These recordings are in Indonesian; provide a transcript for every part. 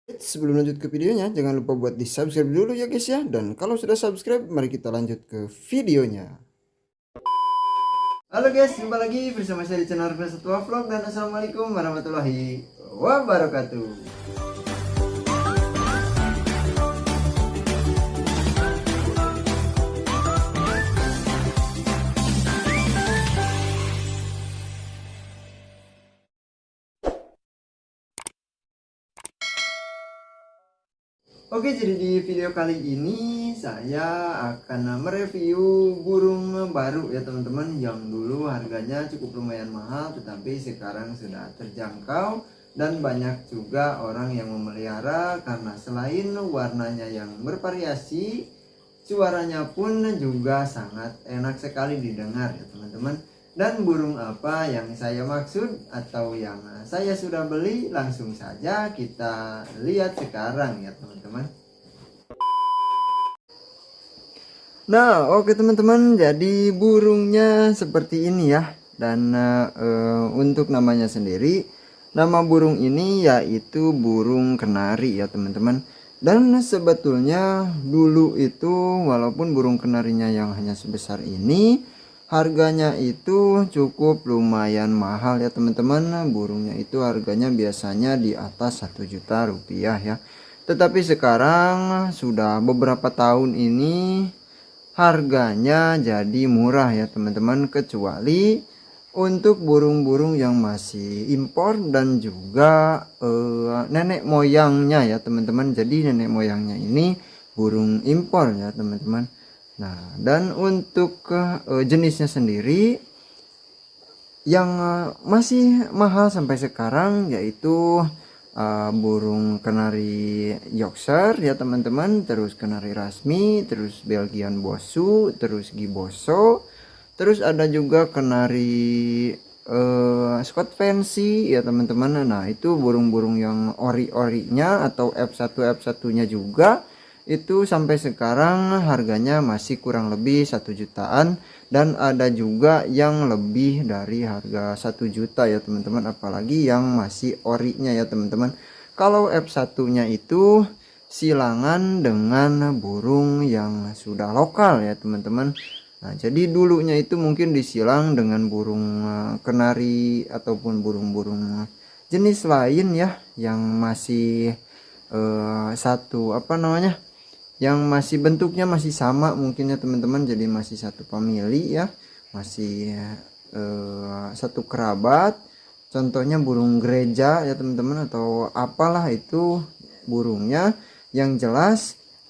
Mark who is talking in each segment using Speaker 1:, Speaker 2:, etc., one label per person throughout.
Speaker 1: Sebelum lanjut ke videonya, jangan lupa buat di subscribe dulu ya guys ya. Dan kalau sudah subscribe, mari kita lanjut ke videonya. Halo guys, jumpa lagi bersama saya di channel Tua Vlog. Dan assalamualaikum warahmatullahi wabarakatuh. Oke, jadi di video kali ini saya akan mereview burung baru ya teman-teman, yang dulu harganya cukup lumayan mahal tetapi sekarang sudah terjangkau dan banyak juga orang yang memelihara karena selain warnanya yang bervariasi, suaranya pun juga sangat enak sekali didengar ya teman-teman. Dan burung apa yang saya maksud atau yang saya sudah beli, langsung saja kita lihat sekarang ya teman-teman. Nah, oke teman-teman, jadi burungnya seperti ini ya. Dan untuk namanya sendiri, nama burung ini yaitu burung kenari ya teman-teman. Dan sebetulnya dulu itu walaupun burung kenarinya yang hanya sebesar ini, harganya itu cukup lumayan mahal ya teman-teman. Burungnya itu harganya biasanya di atas 1 juta rupiah ya. Tetapi sekarang sudah beberapa tahun ini harganya jadi murah ya teman-teman, kecuali untuk burung-burung yang masih impor dan juga nenek moyangnya ya teman-teman. Jadi nenek moyangnya ini burung impor ya teman-teman. Nah, dan untuk jenisnya sendiri yang masih mahal sampai sekarang yaitu burung kenari Yorkshire ya teman-teman, terus kenari rasmi, terus Belgian bosu, terus giboso, terus ada juga kenari Scott fancy ya teman-teman. Nah, itu burung-burung yang ori-orinya atau F1 nya juga itu sampai sekarang harganya masih kurang lebih 1 jutaan, dan ada juga yang lebih dari harga 1 juta ya teman-teman, apalagi yang masih orinya ya teman-teman. Kalau F1 nya itu silangan dengan burung yang sudah lokal ya teman-teman. Nah, jadi dulunya itu mungkin disilang dengan burung kenari ataupun burung-burung jenis lain ya, yang masih yang masih bentuknya masih sama mungkin ya teman-teman, jadi masih satu family ya, masih satu kerabat. Contohnya burung gereja ya teman-teman, atau apalah itu burungnya. Yang jelas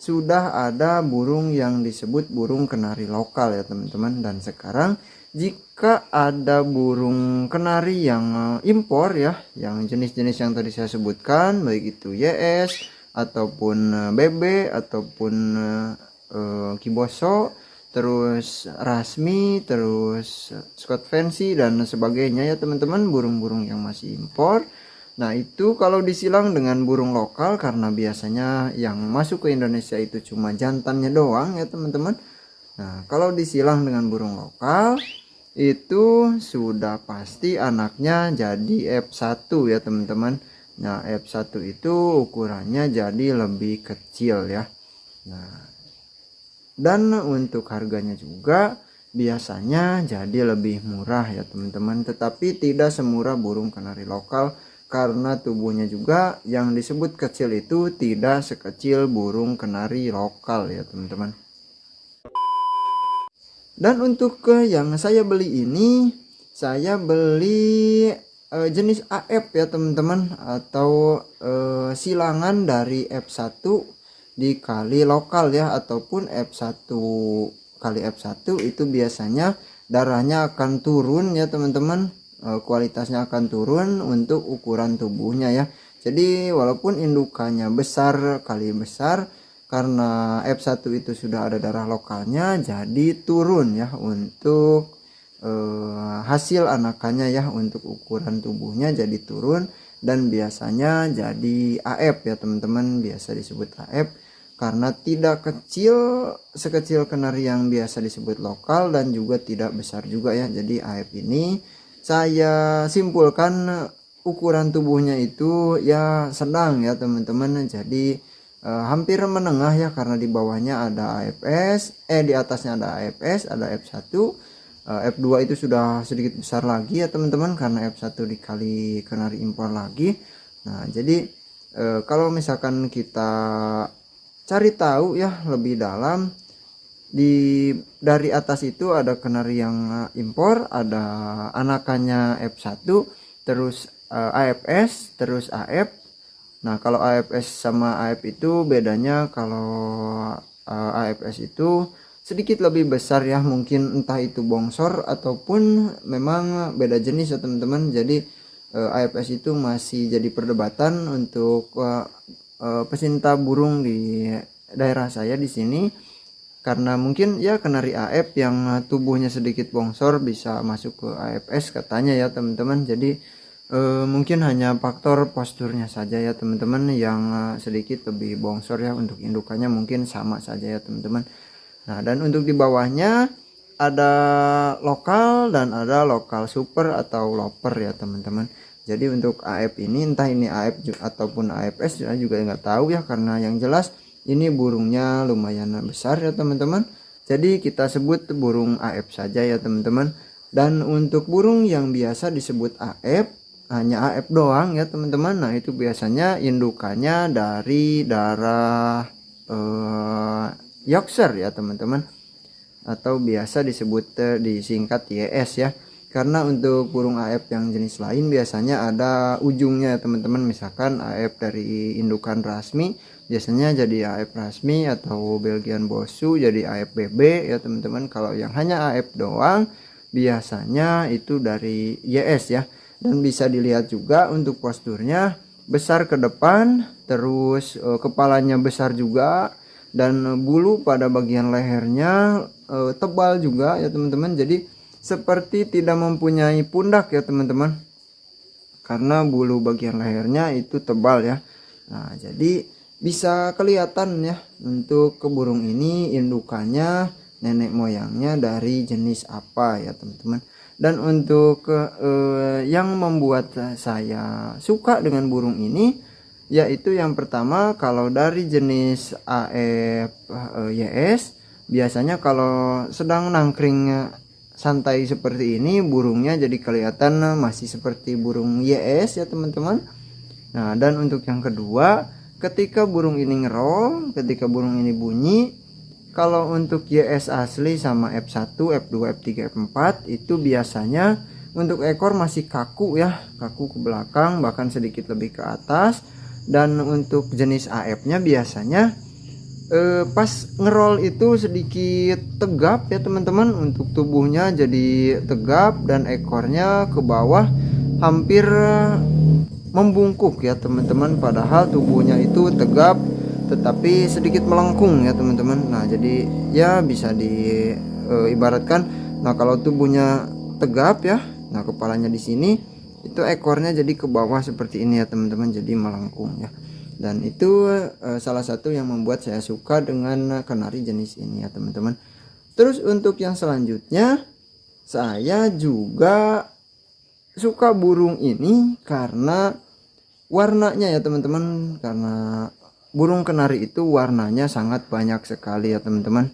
Speaker 1: sudah ada burung yang disebut burung kenari lokal ya teman-teman. Dan sekarang jika ada burung kenari yang impor ya, yang jenis-jenis yang tadi saya sebutkan, baik itu YS ataupun BB ataupun Kiboso, terus rasmi, terus Scott fancy dan sebagainya ya teman-teman, burung-burung yang masih impor. Nah, itu kalau disilang dengan burung lokal, karena biasanya yang masuk ke Indonesia itu cuma jantannya doang ya teman-teman. Nah, kalau disilang dengan burung lokal itu sudah pasti anaknya jadi F1 ya teman-teman. Nah, F1 itu ukurannya jadi lebih kecil ya. Nah, dan untuk harganya juga biasanya jadi lebih murah ya teman-teman, tetapi tidak semurah burung kenari lokal, karena tubuhnya juga yang disebut kecil itu tidak sekecil burung kenari lokal ya teman-teman. Dan untuk yang saya beli ini, saya beli jenis AF ya teman-teman, atau silangan dari F1 dikali lokal ya, ataupun F1 kali F1 itu biasanya darahnya akan turun ya teman-teman, kualitasnya akan turun untuk ukuran tubuhnya ya. Jadi walaupun indukannya besar kali besar, karena F1 itu sudah ada darah lokalnya, jadi turun ya untuk hasil anakannya ya, untuk ukuran tubuhnya jadi turun, dan biasanya jadi AF ya teman-teman, biasa disebut AF karena tidak kecil sekecil kenari yang biasa disebut lokal, dan juga tidak besar juga ya. Jadi AF ini saya simpulkan ukuran tubuhnya itu ya sedang ya teman-teman. Jadi hampir menengah ya, karena di bawahnya ada AFS, di atasnya ada AFS, ada F1, F2 itu sudah sedikit besar lagi ya teman-teman, karena F1 dikali kenari impor lagi. Nah jadi kalau misalkan kita cari tahu ya lebih dalam, dari atas itu ada kenari yang impor, ada anakannya F1, terus AFS, terus AF. Nah kalau AFS sama AF itu bedanya, kalau AFS itu sedikit lebih besar ya, mungkin entah itu bongsor ataupun memang beda jenis ya teman-teman. Jadi AFS itu masih jadi perdebatan untuk pecinta burung di daerah saya di sini, karena mungkin ya kenari AF yang tubuhnya sedikit bongsor bisa masuk ke AFS katanya ya teman-teman. Jadi mungkin hanya faktor posturnya saja ya teman-teman yang sedikit lebih bongsor ya, untuk indukannya mungkin sama saja ya teman-teman. Nah dan untuk di bawahnya ada lokal dan ada lokal super atau loper ya teman-teman. Jadi untuk AF ini, entah ini AF ataupun AFS saya juga nggak tahu ya, karena yang jelas ini burungnya lumayan besar ya teman-teman. Jadi kita sebut burung AF saja ya teman-teman. Dan untuk burung yang biasa disebut AF, hanya AF doang ya teman-teman. Nah itu biasanya indukannya dari darah Yorkshire ya teman-teman, atau biasa disebut disingkat YS ya. Karena untuk burung AF yang jenis lain biasanya ada ujungnya ya teman-teman. Misalkan AF dari indukan rasmi biasanya jadi AF rasmi, atau Belgian Bosu jadi AF BB ya teman-teman. Kalau yang hanya AF doang biasanya itu dari YS ya. Dan bisa dilihat juga untuk posturnya besar ke depan, terus kepalanya besar juga, dan bulu pada bagian lehernya tebal juga ya teman-teman. Jadi seperti tidak mempunyai pundak ya teman-teman, karena bulu bagian lehernya itu tebal ya. Nah jadi bisa kelihatan ya untuk ke burung ini indukannya nenek moyangnya dari jenis apa ya teman-teman. Dan untuk yang membuat saya suka dengan burung ini, yaitu yang pertama, kalau dari jenis AF YS biasanya kalau sedang nangkring santai seperti ini, burungnya jadi kelihatan masih seperti burung YS ya teman-teman. Nah dan untuk yang kedua, ketika burung ini ngerol, ketika burung ini bunyi, kalau untuk YS asli sama F1, F2, F3, F4 itu biasanya untuk ekor masih kaku ya, kaku ke belakang bahkan sedikit lebih ke atas. Dan untuk jenis AF nya biasanya pas ngerol itu sedikit tegap ya teman-teman, untuk tubuhnya jadi tegap dan ekornya ke bawah hampir membungkuk ya teman-teman, padahal tubuhnya itu tegap tetapi sedikit melengkung ya teman-teman. Nah jadi ya bisa diibaratkan, nah kalau tubuhnya tegap ya, nah kepalanya di sini, itu ekornya jadi ke bawah seperti ini ya teman-teman, jadi melengkung ya. Dan itu salah satu yang membuat saya suka dengan kenari jenis ini ya teman-teman. Terus untuk yang selanjutnya, saya juga suka burung ini karena warnanya ya teman-teman. Karena burung kenari itu warnanya sangat banyak sekali ya teman-teman.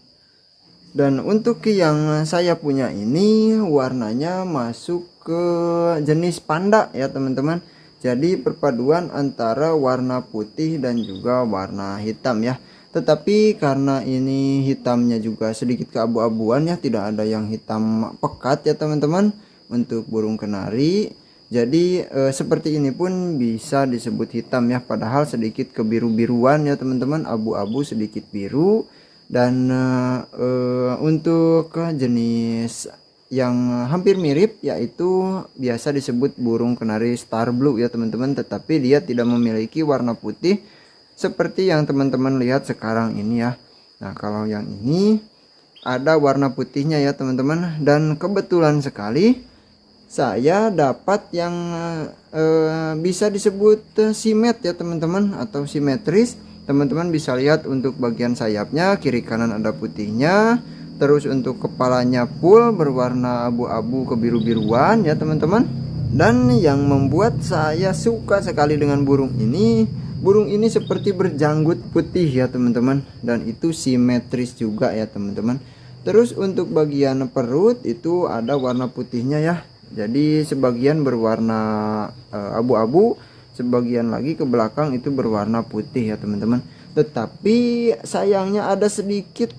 Speaker 1: Dan untuk yang saya punya ini warnanya masuk ke jenis panda ya teman-teman. Jadi perpaduan antara warna putih dan juga warna hitam ya. Tetapi karena ini hitamnya juga sedikit keabu-abuan ya, tidak ada yang hitam pekat ya teman-teman untuk burung kenari. Jadi seperti ini pun bisa disebut hitam ya, padahal sedikit kebiru-biruan ya teman-teman, abu-abu sedikit biru. Dan untuk jenis yang hampir mirip yaitu biasa disebut burung kenari star blue ya teman-teman, tetapi dia tidak memiliki warna putih seperti yang teman-teman lihat sekarang ini ya. Nah kalau yang ini ada warna putihnya ya teman-teman, dan kebetulan sekali saya dapat yang bisa disebut simet ya teman-teman, atau simetris. Teman-teman bisa lihat untuk bagian sayapnya kiri kanan ada putihnya, terus untuk kepalanya full berwarna abu-abu kebiru-biruan ya teman-teman. Dan yang membuat saya suka sekali dengan burung ini seperti berjanggut putih ya teman-teman, dan itu simetris juga ya teman-teman. Terus untuk bagian perut itu ada warna putihnya ya, jadi sebagian berwarna abu-abu, sebagian lagi ke belakang itu berwarna putih ya teman-teman. Tetapi sayangnya ada sedikit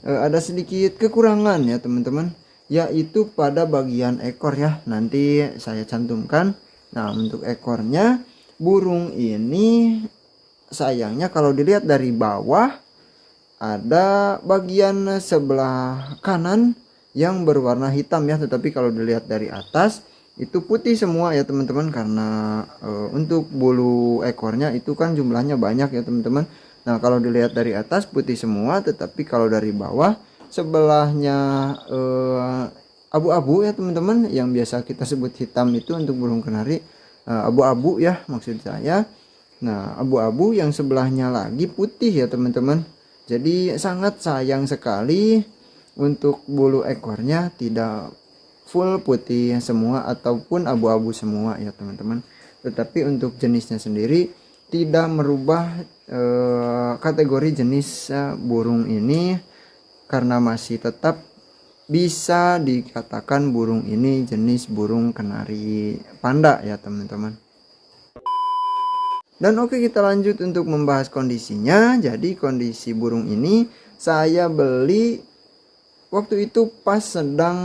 Speaker 1: ada sedikit kekurangan ya teman-teman, yaitu pada bagian ekor ya, nanti saya cantumkan. Nah, untuk ekornya burung ini sayangnya kalau dilihat dari bawah ada bagian sebelah kanan yang berwarna hitam ya, tetapi kalau dilihat dari atas itu putih semua ya teman-teman, karena untuk bulu ekornya itu kan jumlahnya banyak ya teman-teman. Nah, kalau dilihat dari atas putih semua, tetapi kalau dari bawah sebelahnya abu-abu ya teman-teman, yang biasa kita sebut hitam itu untuk burung kenari, abu-abu ya maksud saya. Nah, abu-abu yang sebelahnya lagi putih ya teman-teman. Jadi sangat sayang sekali untuk bulu ekornya tidak full putih semua ataupun abu-abu semua ya teman-teman. Tetapi untuk jenisnya sendiri tidak merubah kategori jenis burung ini, karena masih tetap bisa dikatakan burung ini jenis burung kenari panda ya teman-teman. Dan oke, kita lanjut untuk membahas kondisinya. Jadi kondisi burung ini saya beli waktu itu pas sedang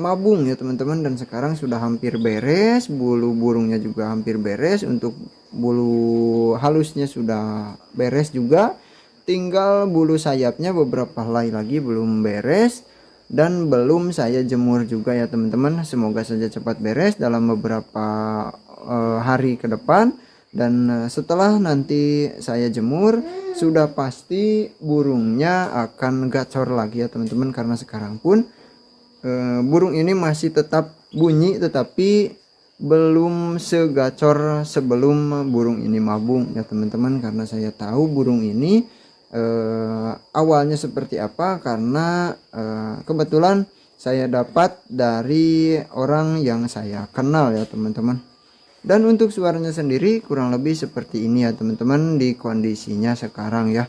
Speaker 1: mabung ya teman-teman, dan sekarang sudah hampir beres, bulu burungnya juga hampir beres, untuk bulu halusnya sudah beres juga, tinggal bulu sayapnya beberapa helai lagi belum beres dan belum saya jemur juga ya teman-teman. Semoga saja cepat beres dalam beberapa hari ke depan. Dan setelah nanti saya jemur, sudah pasti burungnya akan gacor lagi ya teman-teman, karena sekarang pun burung ini masih tetap bunyi, tetapi belum segacor sebelum burung ini mabung ya teman-teman. Karena saya tahu burung ini awalnya seperti apa, karena kebetulan saya dapat dari orang yang saya kenal ya teman-teman. Dan untuk suaranya sendiri kurang lebih seperti ini ya teman-teman di kondisinya sekarang ya.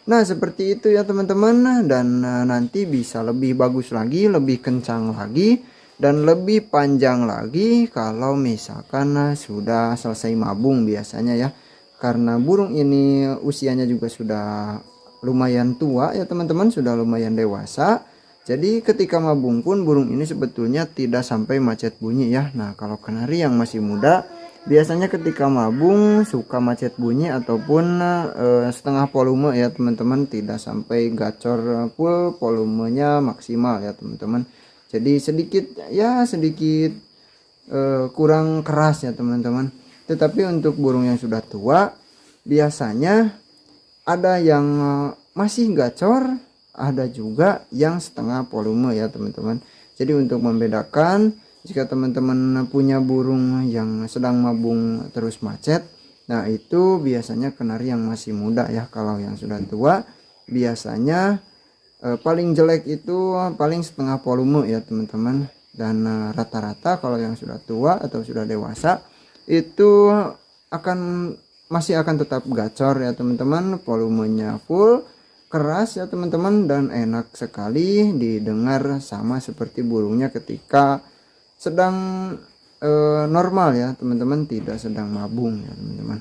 Speaker 1: Nah, seperti itu ya teman-teman, dan nanti bisa lebih bagus lagi, lebih kencang lagi, dan lebih panjang lagi kalau misalkan sudah selesai mabung biasanya ya. Karena burung ini usianya juga sudah lumayan tua ya teman-teman, sudah lumayan dewasa. Jadi ketika mabung pun burung ini sebetulnya tidak sampai macet bunyi ya. Nah, kalau kenari yang masih muda biasanya ketika mabung suka macet bunyi ataupun setengah volume ya teman-teman, tidak sampai gacor full volumenya maksimal ya teman-teman. Jadi sedikit kurang keras ya teman-teman. Tetapi untuk burung yang sudah tua biasanya ada yang masih gacor, ada juga yang setengah volume ya teman-teman. Jadi untuk membedakan, jika teman-teman punya burung yang sedang mabung terus macet, nah itu biasanya kenari yang masih muda ya. Kalau yang sudah tua biasanya paling jelek itu paling setengah volume ya teman-teman. Dan rata-rata kalau yang sudah tua atau sudah dewasa itu masih akan tetap gacor ya teman-teman, volumenya full, keras ya teman-teman, dan enak sekali didengar, sama seperti burungnya ketika sedang normal ya teman-teman, tidak sedang mabung ya teman-teman.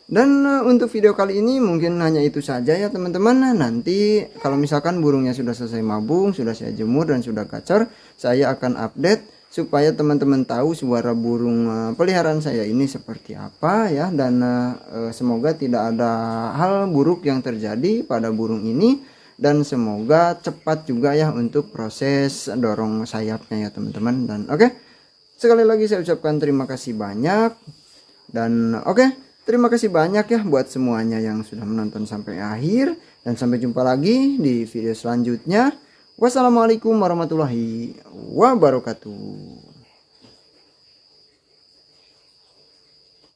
Speaker 1: Dan untuk video kali ini mungkin hanya itu saja ya teman-teman. Nanti kalau misalkan burungnya sudah selesai mabung, sudah saya jemur dan sudah gacor, saya akan update supaya teman-teman tahu suara burung peliharaan saya ini seperti apa ya. Dan semoga tidak ada hal buruk yang terjadi pada burung ini, dan semoga cepat juga ya untuk proses dorong sayapnya ya teman-teman. Dan oke, sekali lagi saya ucapkan terima kasih banyak. Dan terima kasih banyak ya buat semuanya yang sudah menonton sampai akhir, dan sampai jumpa lagi di video selanjutnya. Wassalamualaikum warahmatullahi wabarakatuh.